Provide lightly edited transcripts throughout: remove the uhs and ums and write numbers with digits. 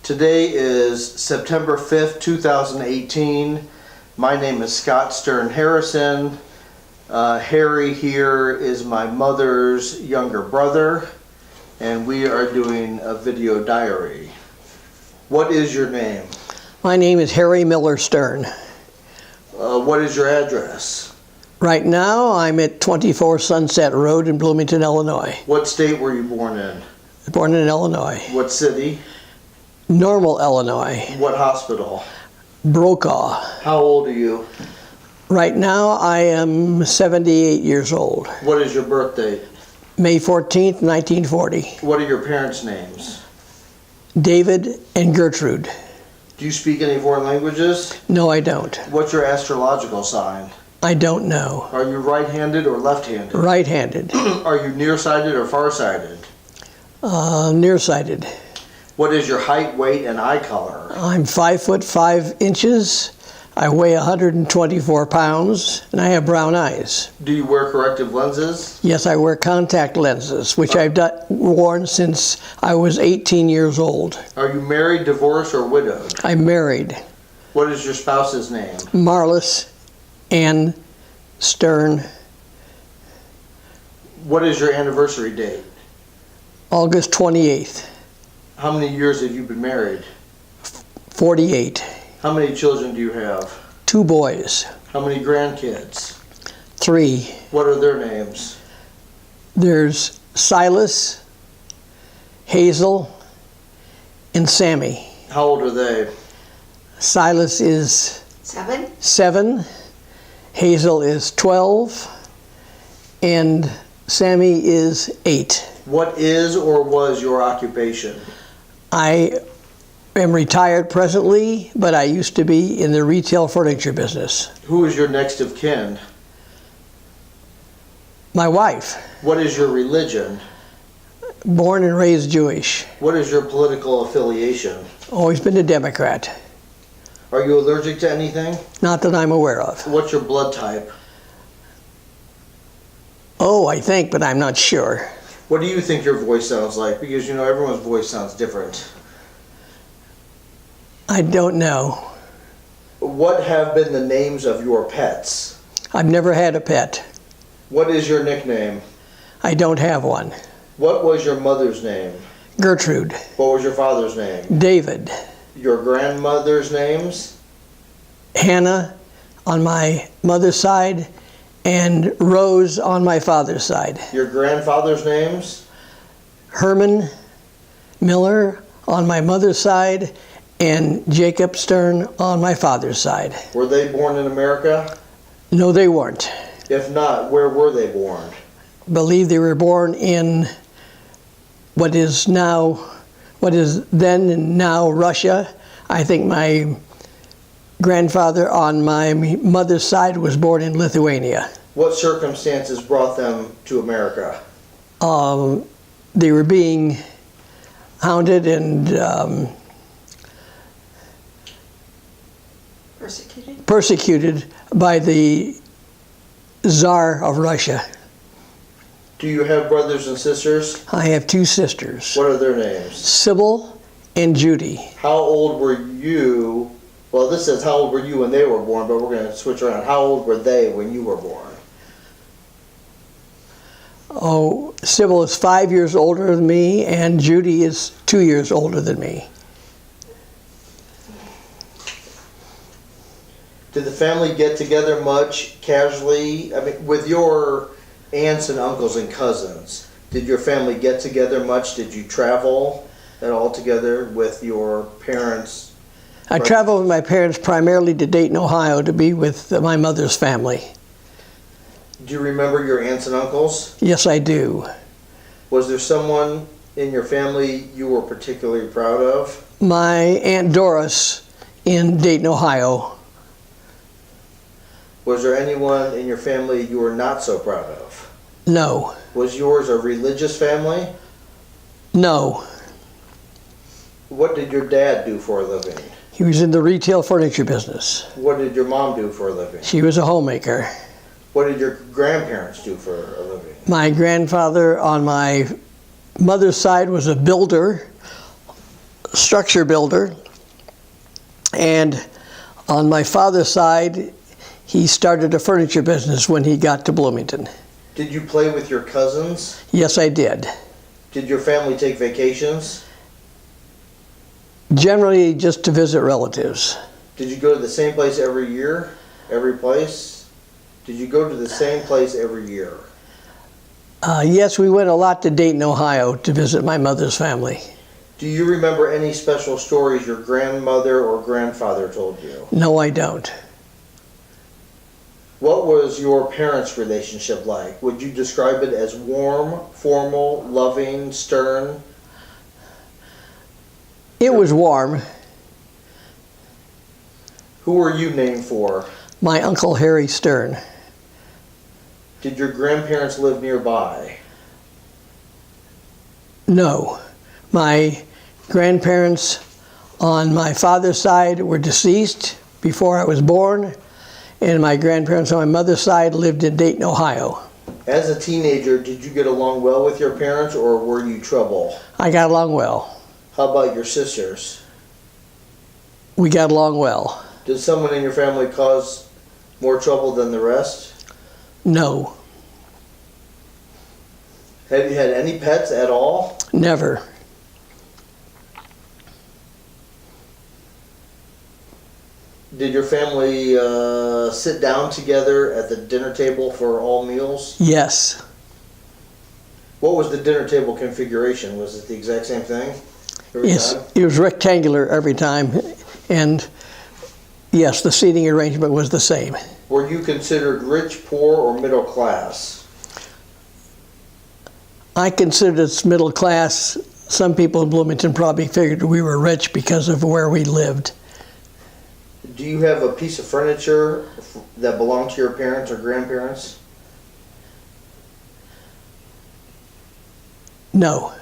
Today is September 5th, 2018. My name is Scott Stern Harrison. Harry here is my mother's younger brother, and we are doing a video diary. What is your name? My name is Harry Miller Stern. What is your address? Right now, I'm at 24 Sunset Road in Bloomington, Illinois. What state were you born in? Born in Illinois. What city? Normal, Illinois. What hospital? Brokaw. How old are you? Right now, I am 78 years old. What is your birth date? May 14th, 1940. What are your parents' names? David and Gertrude. Do you speak any foreign languages? No, I don't. What's your astrological sign? I don't know. Are you right-handed or left-handed? Right-handed. Are you nearsighted or farsighted? Nearsighted. What is your height, weight, and eye color? I'm 5 foot 5 inches. I weigh 124 pounds, and I have brown eyes. Do you wear corrective lenses? Yes, I wear contact lenses, which I've worn since I was 18 years old. Are you married, divorced, or widowed? I'm married. What is your spouse's name? Marlis Ann Stern. What is your anniversary date? August 28th, How many years have you been married? 48. How many children do you have? 2 boys, How many grandkids? 3. What are their names? There's Silas, Hazel, and Sammy. How old are they? Silas is 7. 7, Hazel is 12, and Sammy is 8. What is or was your occupation? I am retired presently, but I used to be in the retail furniture business. Who is your next of kin? My wife, What is your religion? born and raised Jewish, What is your political affiliation? always been a Democrat. Are you allergic to anything? Not that I'm aware of. What's your blood type? Oh, I think, but I'm not sure. What do you think your voice sounds like? Because you know everyone's voice sounds different. I don't know. What have been the names of your pets? I've never had a pet. What is your nickname? I don't have one. What was your mother's name? Gertrude. What was your father's name? David. Your grandmother's names? Hannah on my mother's side, and Rose on my father's side. Your grandfather's names? Herman Miller on my mother's side, and Jacob Stern on my father's side. Were they born in America? No, they weren't. If not, where were they born? Believe they were born in what is then and now Russia. I think my grandfather on my mother's side was born in Lithuania. What circumstances brought them to America? They were being hounded and persecuted by the Tsar of Russia. Do you have brothers and sisters? I have 2 sisters, What are their names? Sybil and Judy. How old were you? Well, this says how old were you when they were born, but we're going to switch around. How old were they when you were born? Oh, Sybil is 5 years older than me, and Judy is 2 years older than me. Did the family get together much casually? I mean, with your aunts and uncles and cousins, did your family get together much? Did you travel at all together with your parents? I traveled with my parents primarily to Dayton, Ohio to be with my mother's family. Do you remember your aunts and uncles? Yes, I do. Was there someone in your family you were particularly proud of? My Aunt Doris in Dayton, Ohio. Was there anyone in your family you were not so proud of? No. Was yours a religious family? No. What did your dad do for a living? He was in the retail furniture business. What did your mom do for a living? She was a homemaker. What did your grandparents do for a living? My grandfather on my mother's side was a builder, structure builder, and on my father's side, he started a furniture business when he got to Bloomington. Did you play with your cousins? Yes, I did. Did your family take vacations? Generally, just to visit relatives. Did you go to the same place every year? Every place? Did you go to the same place every year? Yes, we went a lot to Dayton, Ohio to visit my mother's family. Do you remember any special stories your grandmother or grandfather told you? No, I don't. What was your parents' relationship like? Would you describe it as warm, formal, loving, stern? It was warm. Who were you named for? My Uncle Harry Stern. Did your grandparents live nearby? No. My grandparents on my father's side were deceased before I was born, and my grandparents on my mother's side lived in Dayton, Ohio. As a teenager, did you get along well with your parents, or were you trouble? I got along well. How about your sisters? We got along well. Did someone in your family cause more trouble than the rest? No, Have you had any pets at all? never. Did your family sit down together at the dinner table for all meals? Yes. What was the dinner table configuration? Was it the exact same thing every Yes, time? it was rectangular every time, and yes, the seating arrangement was the same. Were you considered rich, poor, or middle class? I considered us middle class. Some people in Bloomington probably figured we were rich because of where we lived. Do you have a piece of furniture that belonged to your parents or grandparents? No.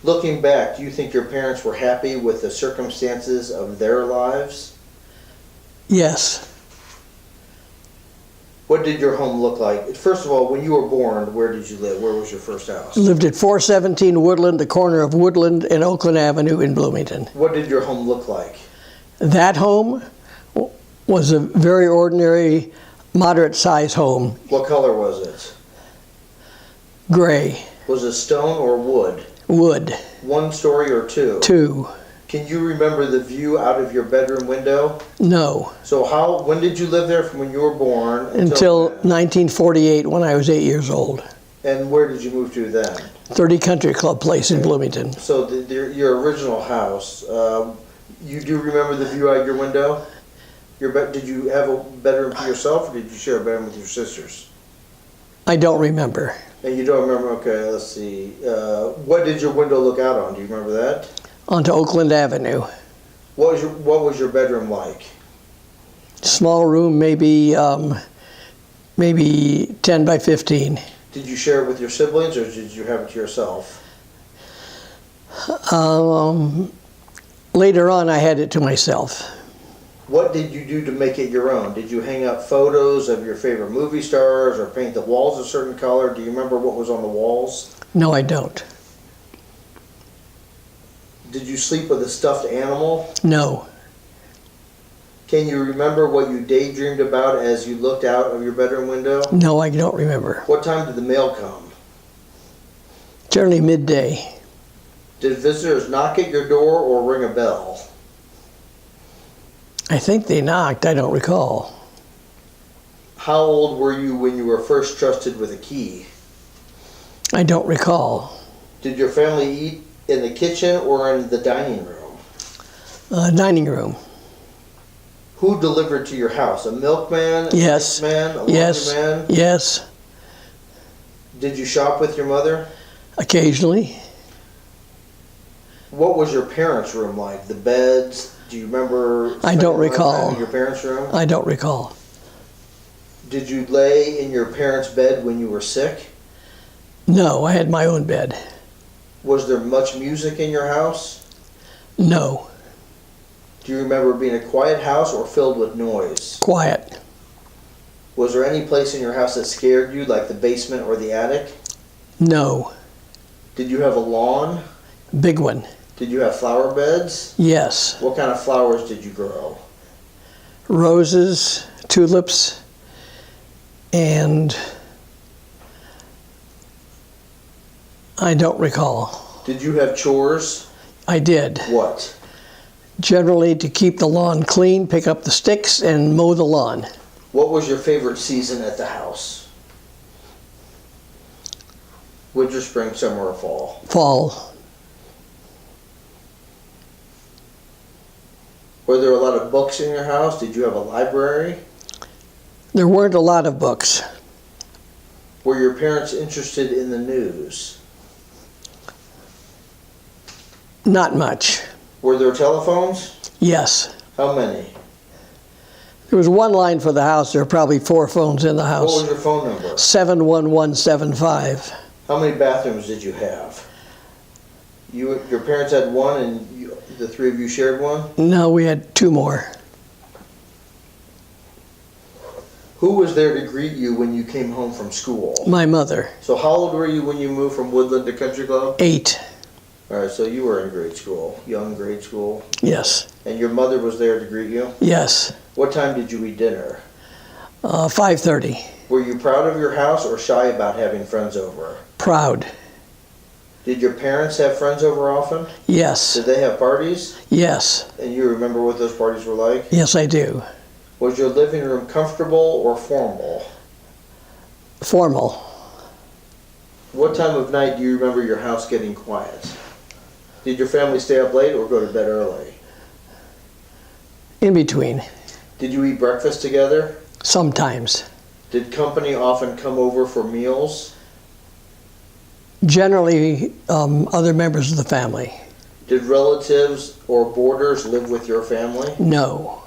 Looking back, do you think your parents were happy with the circumstances of their lives? Yes. What did your home look like? First of all, when you were born, where did you live? Where was your first house? Lived at 417 Woodland, the corner of Woodland and Oakland Avenue in Bloomington. What did your home look like? That home was a very ordinary, moderate-sized home. What color was it? Gray. Was it stone or wood? Wood. One story or two? 2. Can you remember the view out of your bedroom window? No. So when did you live there from when you were born Until when? 1948 when I was 8 years old. And where did you move to then? 30 Country Club Place in Bloomington. So your original house, you do remember the view out your window? Did you have a bedroom for yourself, or did you share a bedroom with your sisters? I don't remember. And you don't remember? Okay, let's see. What did your window look out on? Do you remember that? Onto Oakland Avenue. What was your bedroom like? Small room, maybe 10 by 15. Did you share it with your siblings, or did you have it to yourself? Later on, I had it to myself. What did you do to make it your own? Did you hang up photos of your favorite movie stars, or paint the walls a certain color? Do you remember what was on the walls? No, I don't. Did you sleep with a stuffed animal? No. Can you remember what you daydreamed about as you looked out of your bedroom window? No, I don't remember. What time did the mail come? Generally midday. Did visitors knock at your door or ring a bell? I think they knocked, I don't recall. How old were you when you were first trusted with a key? I don't recall. Did your family eat in the kitchen or in the dining room? Dining room. Who delivered to your house? A milkman? Yes. A man? A Yes. laundryman? Yes. Did you shop with your mother? Occasionally. What was your parents' room like? The beds? Do you remember? I don't spending a lot of recall. time in your parents' room? I don't recall. Did you lay in your parents' bed when you were sick? No, I had my own bed. Was there much music in your house? No. Do you remember being a quiet house or filled with noise? Quiet. Was there any place in your house that scared you, like the basement or the attic? No. Did you have a lawn? big one. Did you have flower beds? Yes. What kind of flowers did you grow? Roses, tulips, and I don't recall. Did you have chores? I did. What? Generally to keep the lawn clean, pick up the sticks, and mow the lawn. What was your favorite season at the house? Winter, spring, summer, or fall? Fall. Were there a lot of books in your house? Did you have a library? There weren't a lot of books. Were your parents interested in the news? Not much. Were there telephones? Yes. How many? There was one line for the house. There were probably 4 phones in the What house. was your phone number? 71175. How many bathrooms did you have? Your parents had one and the three of you shared one? No, we had 2 more. Who was there to greet you when you came home from school? My mother. So how old were you when you moved from Woodland to Country Club? 8. All right, so you were in grade school, young grade school. Yes. And your mother was there to greet you? Yes. What time did you eat dinner? 5:30. Were you proud of your house or shy about having friends over? Proud. Did your parents have friends over often? Yes. Did they have parties? Yes. And you remember what those parties were like? Yes, I do. Was your living room comfortable or formal? Formal. What time of night do you remember your house getting quiet? Did your family stay up late or go to bed early? In between. Did you eat breakfast together? Sometimes. Did company often come over for meals? Generally, other members of the family. Did relatives or boarders live with your family? No.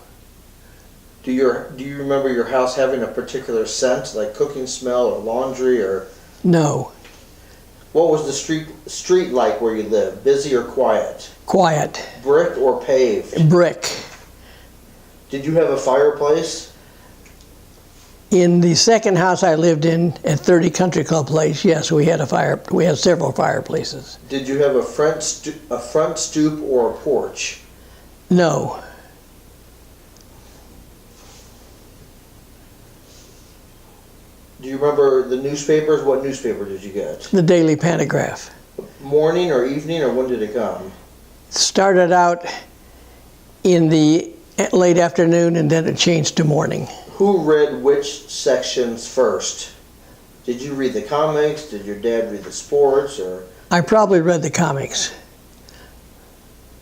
Do you remember your house having a particular scent, like cooking smell or laundry, or No. what was the street like where you lived? Busy or quiet? Quiet. Brick or paved? Brick. Did you have a fireplace? In the second house I lived in at 30 Country Club Place, yes, we had several fireplaces. Did you have a front stoop or a porch? No. Do you remember the newspapers? What newspaper did you get? The Daily Pantograph. Morning or evening, or when did it come? Started out in the late afternoon and then it changed to morning. Who read which sections first? Did you read the comics? Did your dad read the sports? Or I probably read the comics.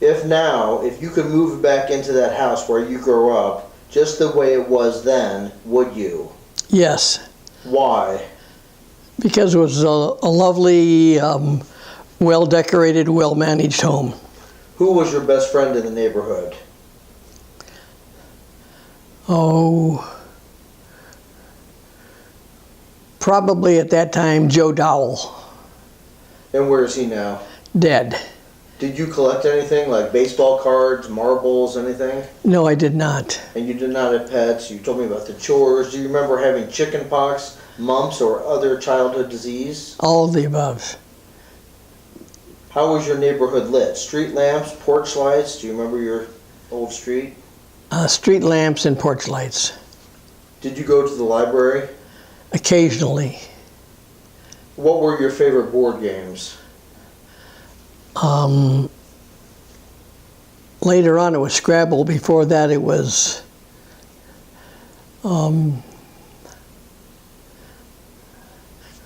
if you could move back into that house where you grew up, just the way it was then, would you? Yes. Why? Because it was a lovely, well-decorated, well-managed home. Who was your best friend in the neighborhood? Oh, probably at that time, Joe Dowell, And where is he now? dead. Did you collect anything like baseball cards, marbles, anything? No, I did not. And you did not have pets. You told me about the chores. Do you remember having chicken pox, mumps, or other childhood disease? All of the above. How was your neighborhood lit? Street lamps, porch lights? Do you remember your old street? Street lamps and porch lights. Did you go to the library? Occasionally. What were your favorite board games? Later on it was Scrabble. Before that it was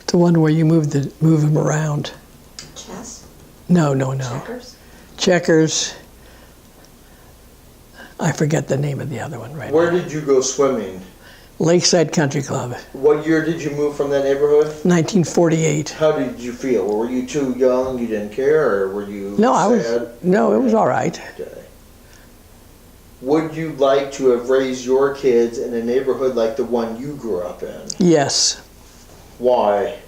the one where you move them around. Chess? No. Checkers? Checkers. I forget the name of the other one right Where now. did you go swimming? Lakeside Country Club, What year did you move from that neighborhood? 1948. How did you feel? Were you too young, you didn't care, or were you sad? No, it was all right. Okay. Would you like to have raised your kids in a neighborhood like the one you grew up in? Yes, Why?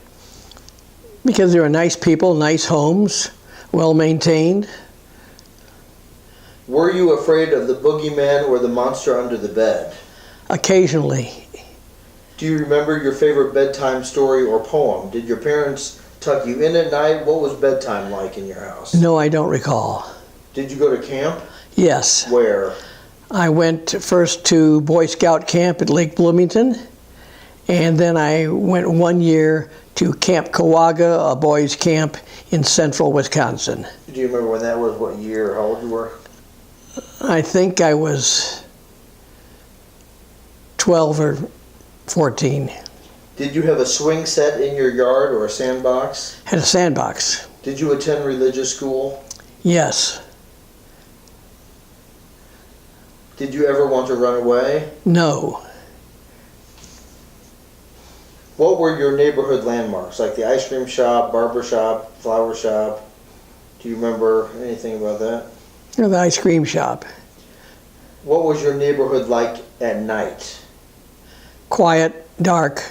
because they were nice people, nice homes, well maintained. Were you afraid of the boogeyman or the monster under the bed? Occasionally, Do you remember your favorite bedtime story or poem? Did your parents tuck you in at night? What was bedtime like in your house? No, I don't recall. Did you go to camp? Yes. Where? I went first to Boy Scout camp at Lake Bloomington, and then I went 1 year to Camp Kawaga, a boys' camp in central Wisconsin. Do you remember when that was, what year, how old you were? I think I was 12 or 14. Did you have a swing set in your yard or a sandbox? Had a sandbox. Did you attend religious school? Yes. Did you ever want to run away? No. What were your neighborhood landmarks, like the ice cream shop, barber shop, flower shop? Do you remember anything about that? The ice cream shop. What was your neighborhood like at night? Quiet, dark.